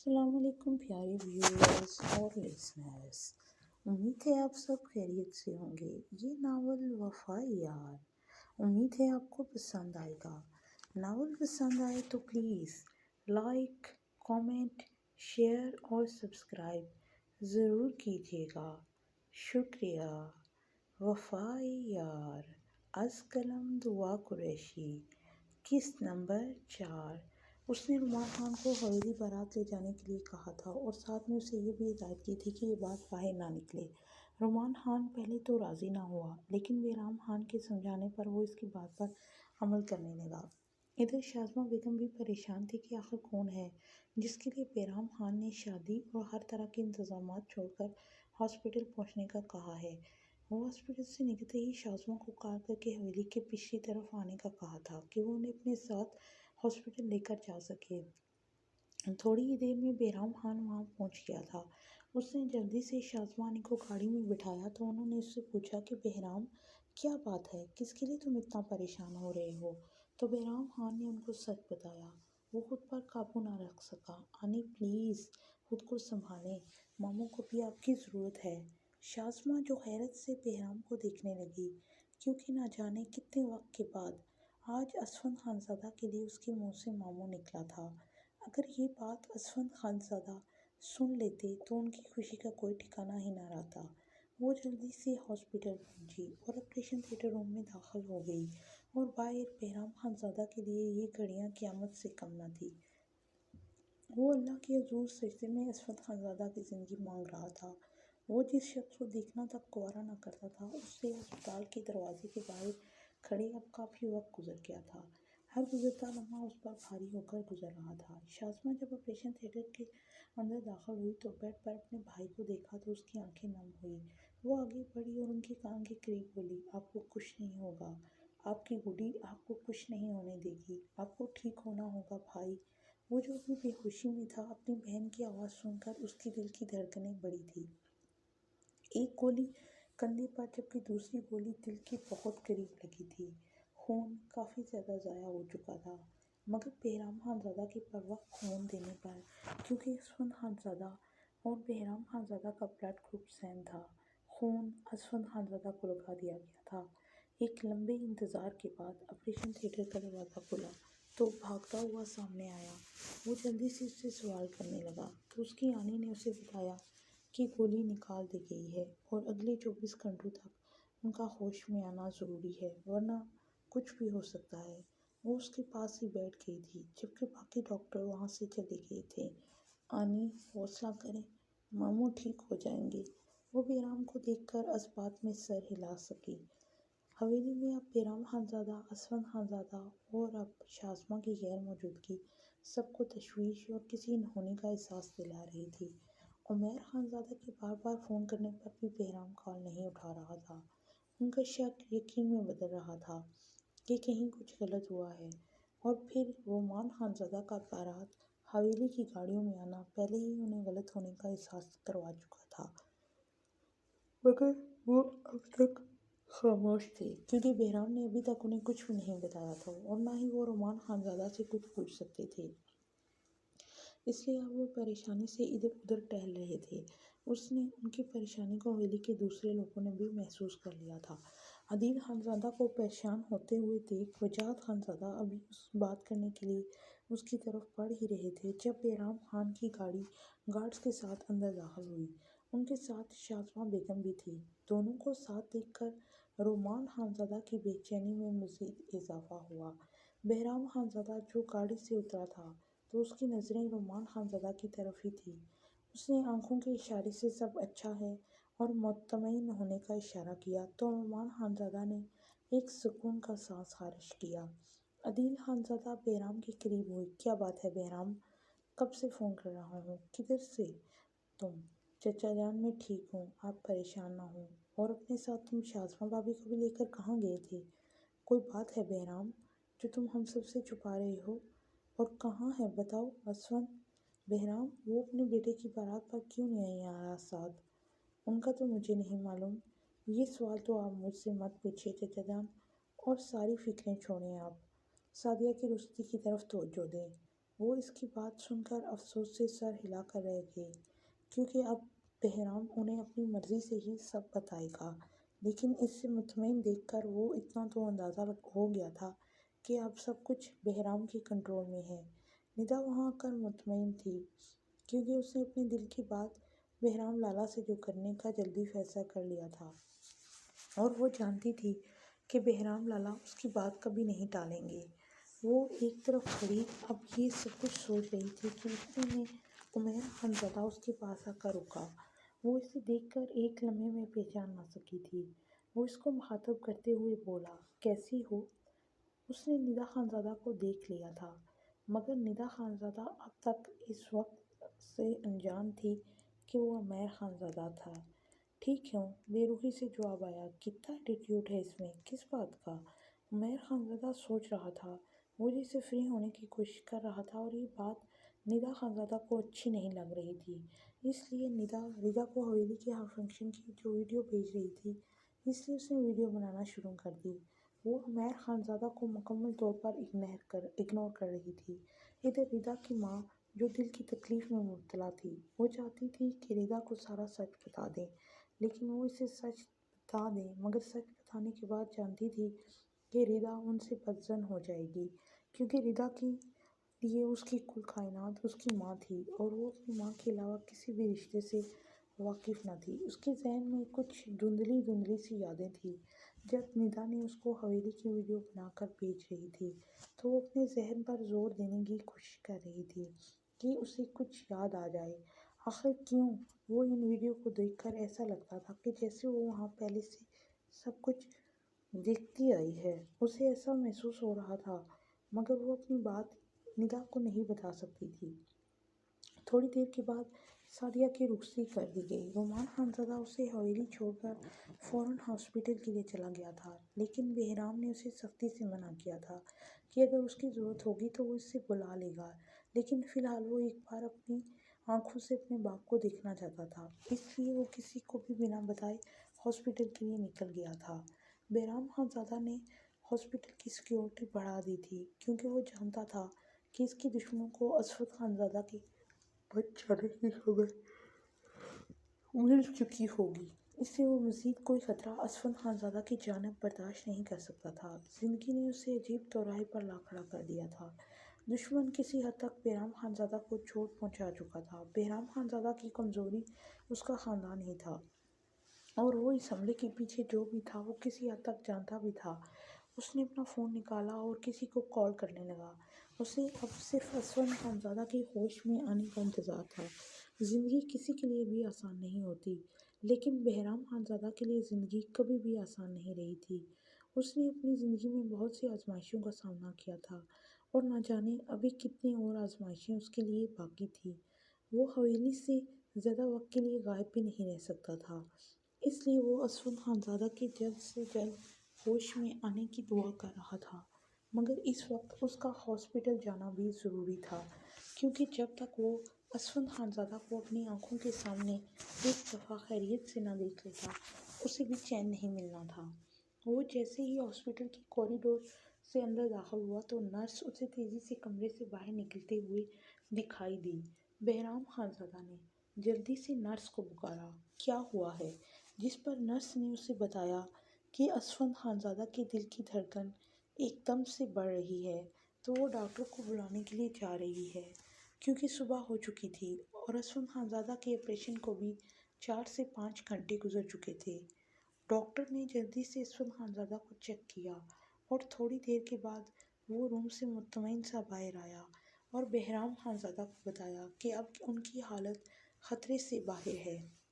السلام علیکم پیارے ویورز اور لسنرز، امید ہے آپ سب خیریت سے ہوں گے۔ یہ ناول وفا یار، امید ہے آپ کو پسند آئے گا۔ ناول پسند آئے تو پلیز لائک، کامنٹ، شیئر اور سبسکرائب ضرور کیجیے گا، شکریہ۔ وفا یار از قلم دعا قریشی، قسط نمبر 4۔ اس نے رومان خان کو حویلی بارات لے جانے کے لیے کہا تھا اور ساتھ میں اسے یہ بھی ہدایت کی تھی کہ یہ بات باہر نہ نکلے۔ رومان خان پہلے تو راضی نہ ہوا، لیکن بہرام خان کے سمجھانے پر وہ اس کی بات پر عمل کرنے لگا۔ ادھر شازمہ بیگم بھی پریشان تھی کہ آخر کون ہے جس کے لیے بہرام خان نے شادی اور ہر طرح کے انتظامات چھوڑ کر ہاسپٹل پہنچنے کا کہا ہے۔ وہ ہاسپٹل سے نکلتے ہی شازمہ کو کال کر کے حویلی کے پچھلی طرف آنے کا کہا تھا کہ وہ انہیں اپنے ساتھ ہاسپٹل لے کر جا سکے۔ تھوڑی ہی دیر میں بہرام خان وہاں پہنچ گیا تھا۔ اس نے جلدی سے شازمہ کو گاڑی میں بٹھایا تو انہوں نے اس سے پوچھا کہ بہرام کیا بات ہے، کس کے لیے تم اتنا پریشان ہو رہے ہو؟ تو بہرام خان نے ان کو سچ بتایا۔ وہ خود پر قابو نہ رکھ سکا۔ آنی پلیز خود کو سنبھالیں، ماموں کو بھی آپ کی ضرورت ہے۔ شازمہ جو حیرت سے بہرام کو دیکھنے لگی، کیونکہ نہ جانے کتنے وقت کے بعد آج اسفند خانزادہ کے لیے اس کے منہ سے ماموں نکلا تھا۔ اگر یہ بات اسفند خانزادہ سن لیتے تو ان کی خوشی کا کوئی ٹھکانہ ہی نہ رہتا۔ وہ جلدی سے ہاسپٹل پہنچی اور آپریشن تھیٹر روم میں داخل ہو گئی، اور باہر بہرام خانزادہ کے لیے یہ گھڑیاں قیامت سے کم نہ تھی۔ وہ اللہ کے حضور سجدے میں اسفند خانزادہ کی زندگی مانگ رہا تھا۔ وہ جس شخص کو دیکھنا تک گوارا نہ کرتا تھا، اس سے ہسپتال کے دروازے کے باہر کھڑے اب کافی وقت گزر گیا تھا۔ ہر گزرتا لمحہ اس پر بھاری ہو کر گزر رہا تھا۔ شازمہ جب آپریشن تھیٹر کے اندر داخل ہوئی تو بیڈ پر اپنے بھائی کو دیکھا تو اس کی آنکھیں نم ہوئی۔ وہ آگے بڑھی اور ان کے کان کے قریب بولی، آپ کو کچھ نہیں ہوگا، آپ کی گڈی آپ کو کچھ نہیں ہونے دے گی، آپ کو ٹھیک ہونا ہوگا بھائی۔ وہ جو ابھی بے ہوشی میں تھا، اپنی بہن کی آواز سن کر اس کی دل کی دھڑکنیں بڑھی تھی۔ ایک گولی کندھے پر جبکہ دوسری گولی دل کے بہت قریب لگی تھی۔ خون کافی زیادہ ضائع ہو چکا تھا، مگر بہرام خانزادہ کے بروقت خون دینے پر، کیونکہ اسفند خانزادہ اور بہرام خانزادہ کا بلڈ گروپ سیم تھا، خون اسفند خانزادہ کو لگا دیا گیا تھا۔ ایک لمبے انتظار کے بعد آپریشن تھیٹر کا دروازہ کھلا تو بھاگتا ہوا سامنے آیا۔ وہ جلدی سے اس سے سوال کرنے لگا تو اس کی آنی نے اسے بتایا کہ گولی نکال دی گئی ہے اور اگلے 24 گھنٹوں تک ان کا ہوش میں آنا ضروری ہے، ورنہ کچھ بھی ہو سکتا ہے۔ وہ اس کے پاس ہی بیٹھ گئی تھی جبکہ باقی ڈاکٹر وہاں سے چلے گئے تھے۔ آنی حوصلہ کریں، ماموں ٹھیک ہو جائیں گے۔ وہ بہرام کو دیکھ کر اس بات میں سر ہلا سکی۔ حویلی میں اب بہرام خانزادہ، اسفند خانزادہ اور اب شازمہ کی غیر موجودگی سب کو تشویش اور کسی انہونی کا احساس دلا رہی تھی۔ عمیر خانزادہ کے بار بار فون کرنے پر بھی بہرام کال نہیں اٹھا رہا تھا۔ ان کا شک یقین میں بدل رہا تھا کہ کہیں کچھ غلط ہوا ہے، اور پھر رومان خانزادہ کا بارات حویلی کی گاڑیوں میں آنا پہلے ہی انہیں غلط ہونے کا احساس کروا چکا تھا۔ مگر وہ اب تک خاموش تھے، کیونکہ بہرام نے ابھی تک انہیں کچھ بھی نہیں بتایا تھا اور نہ ہی وہ رومان خانزادہ سے کچھ پوچھ سکتے تھے۔ اس لیے اب وہ پریشانی سے ادھر ادھر ٹہل رہے تھے۔ ان کی پریشانی کو حویلی کے دوسرے لوگوں نے بھی محسوس کر لیا تھا۔ عدیل خانزادہ کو پریشان ہوتے ہوئے دیکھ وجاہت خانزادہ ابھی بات کرنے کے لیے اس کی طرف بڑھ ہی رہے تھے جب بہرام خان کی گاڑی گارڈز کے ساتھ اندر داخل ہوئی۔ ان کے ساتھ شازمہ بیگم بھی تھی۔ دونوں کو ساتھ دیکھ کر رومان خانزادہ کی بے چینی میں مزید اضافہ ہوا۔ بہرام خانزادہ جو گاڑی سے اترا تھا تو اس کی نظریں رومان خانزادہ کی طرف ہی تھیں۔ اس نے آنکھوں کے اشارے سے سب اچھا ہے اور مطمئن ہونے کا اشارہ کیا تو رومان خانزادہ نے ایک سکون کا سانس خارج کیا۔ عدیل خانزادہ بہرام کے قریب ہوئی، کیا بات ہے بہرام؟ کب سے فون کر رہا ہوں، کدھر سے تم؟ چچا جان میں ٹھیک ہوں، آپ پریشان نہ ہوں۔ اور اپنے ساتھ تم شازمہ بھابھی کو بھی لے کر کہاں گئے تھے؟ کوئی بات ہے بہرام جو تم ہم سب سے چھپا رہے ہو؟ اور کہاں ہے بتاؤ اسفند؟ بہرام وہ اپنے بیٹے کی بارات پر کیوں نہیں آیا ساتھ؟ ان کا تو مجھے نہیں معلوم۔ یہ سوال تو آپ مجھ سے مت پوچھیے چچا جان، اور ساری فکریں چھوڑیں، آپ سعدیہ کی رخصتی کی طرف توجہ دیں۔ وہ اس کی بات سن کر افسوس سے سر ہلا کر رہ گئے، کیونکہ اب بہرام انہیں اپنی مرضی سے ہی سب بتائے گا۔ لیکن اس سے مطمئن دیکھ کر وہ اتنا تو اندازہ ہو گیا تھا کہ اب سب کچھ بہرام کے کنٹرول میں ہے۔ ندا وہاں آ کر مطمئن تھی، کیونکہ اس نے اپنے دل کی بات بہرام لالا سے جو کرنے کا جلدی فیصلہ کر لیا تھا، اور وہ جانتی تھی کہ بہرام لالا اس کی بات کبھی نہیں ٹالیں گے۔ وہ ایک طرف کھڑی اب یہ سب کچھ سوچ رہی تھی کہ اتنے میں عمیر خانزادہ اس کے پاس آ کر رکا۔ وہ اسے دیکھ کر ایک لمحے میں پہچان نہ سکی تھی۔ وہ اس کو مخاطب کرتے ہوئے بولا، کیسی ہو؟ اس نے ندا خانزادہ کو دیکھ لیا تھا، مگر ندا خانزادہ اب تک اس وقت سے انجان تھی کہ وہ عمیر خانزادہ تھا۔ ٹھیک ہوں، بے روحی سے جواب آیا۔ کتنا ایٹیٹیوڈ ہے اس میں، کس بات کا؟ عمیر خانزادہ سوچ رہا تھا۔ وہ جیسے فری ہونے کی کوشش کر رہا تھا، اور یہ بات ندا خانزادہ کو اچھی نہیں لگ رہی تھی۔ اس لیے ردا کو حویلی کے ہر فنکشن کی جو ویڈیو بھیج رہی تھی، اس لیے اس نے ویڈیو بنانا شروع کر دی۔ وہ عمیر خانزادہ کو مکمل طور پر اگنور کر رہی تھی۔ ادھر ردا کی ماں، جو دل کی تکلیف میں مبتلا تھی، وہ چاہتی تھی کہ ردا کو سارا سچ بتا دیں، لیکن وہ اسے سچ بتا دیں، مگر سچ بتانے کے بعد جانتی تھی کہ ردا ان سے بدظن ہو جائے گی، کیونکہ ردا کے لیے اس کی کل کائنات اس کی ماں تھی، اور وہ اپنی ماں کے علاوہ کسی بھی رشتے سے واقف نہ تھی۔ اس کے ذہن میں کچھ دھندلی سی یادیں تھیں۔ جب ندا نے اس کو حویلی کی ویڈیو بنا کر بھیج رہی تھی، تو وہ اپنے ذہن پر زور دینے کی کوشش کر رہی تھی کہ اسے کچھ یاد آ جائے۔ آخر کیوں؟ وہ ان ویڈیو کو دیکھ کر ایسا لگتا تھا کہ جیسے وہ وہاں پہلے سے سب کچھ دیکھتی آئی ہے۔ اسے ایسا محسوس ہو رہا تھا، مگر وہ اپنی بات ندا کو نہیں بتا سکتی تھی۔ تھوڑی دیر کے بعد سعدیہ کی رخصتی کر دی گئی۔ رومان خانزادہ اسے حویلی چھوڑ کر فوراً ہاسپٹل کے لیے چلا گیا تھا، لیکن بہرام نے اسے سختی سے منع کیا تھا کہ اگر اس کی ضرورت ہوگی تو وہ اسے بلا لے گا، لیکن فی الحال وہ ایک بار اپنی آنکھوں سے اپنے باپ کو دیکھنا چاہتا تھا۔ اس لیے وہ کسی کو بھی بنا بتائے ہاسپٹل کے لیے نکل گیا تھا۔ بہرام خانزادہ نے ہاسپٹل کی سیکیورٹی بڑھا دی تھی، کیونکہ وہ جانتا تھا کہ اس کے دشمنوں کو اسود خانزادہ کے بچ جانے کی خبر مل چکی ہوگی۔ اس سے وہ مزید کوئی خطرہ اسود خانزادہ کی جانب برداشت نہیں کر سکتا تھا۔ زندگی نے اسے عجیب چوراہے پر لا کھڑا کر دیا تھا۔ دشمن کسی حد تک بہرام خانزادہ کو چوٹ پہنچا چکا تھا۔ بہرام خانزادہ کی کمزوری اس کا خاندان ہی تھا، اور وہ اس حملے کے پیچھے جو بھی تھا وہ کسی حد تک جانتا بھی تھا۔ اس نے اپنا فون نکالا اور کسی کو کال کرنے لگا۔ اسے اب صرف اسود خانزادہ کے ہوش میں آنے کا انتظار تھا۔ زندگی کسی کے لیے بھی آسان نہیں ہوتی، لیکن بہرام خانزادہ کے لیے زندگی کبھی بھی آسان نہیں رہی تھی۔ اس نے اپنی زندگی میں بہت سی آزمائشوں کا سامنا کیا تھا، اور نہ جانے ابھی کتنی اور آزمائشیں اس کے لیے باقی تھیں۔ وہ حویلی سے زیادہ وقت کے لیے غائب بھی نہیں رہ سکتا تھا، اس لیے وہ اسود خانزادہ کے جلد سے جلد ہوش میں آنے کی دعا کر رہا تھا۔ مگر اس وقت اس کا ہاسپٹل جانا بھی ضروری تھا، کیونکہ جب تک وہ اسود خانزادہ کو اپنی آنکھوں کے سامنے ایک دفعہ خیریت سے نہ دیکھ لیتا، اسے بھی چین نہیں ملنا تھا۔ وہ جیسے ہی ہاسپٹل کے کوریڈور سے اندر داخل ہوا تو نرس اسے تیزی سے کمرے سے باہر نکلتے ہوئے دکھائی دی۔ بہرام خانزادہ نے جلدی سے نرس کو پکارا، کیا ہوا ہے؟ جس پر نرس نے اسے بتایا کہ اسود خانزادہ کے دل کی دھڑکن ایک دم سے بڑھ رہی ہے، تو وہ ڈاکٹر کو بلانے کے لیے جا رہی ہے، کیونکہ صبح ہو چکی تھی اور اسود خانزادہ کے آپریشن کو بھی 4 سے 5 گھنٹے گزر چکے تھے۔ ڈاکٹر نے جلدی سے اسود خانزادہ کو چیک کیا، اور تھوڑی دیر کے بعد وہ روم سے مطمئن سا باہر آیا اور بہرام خانزادہ کو بتایا کہ اب ان کی حالت خطرے سے باہر ہے۔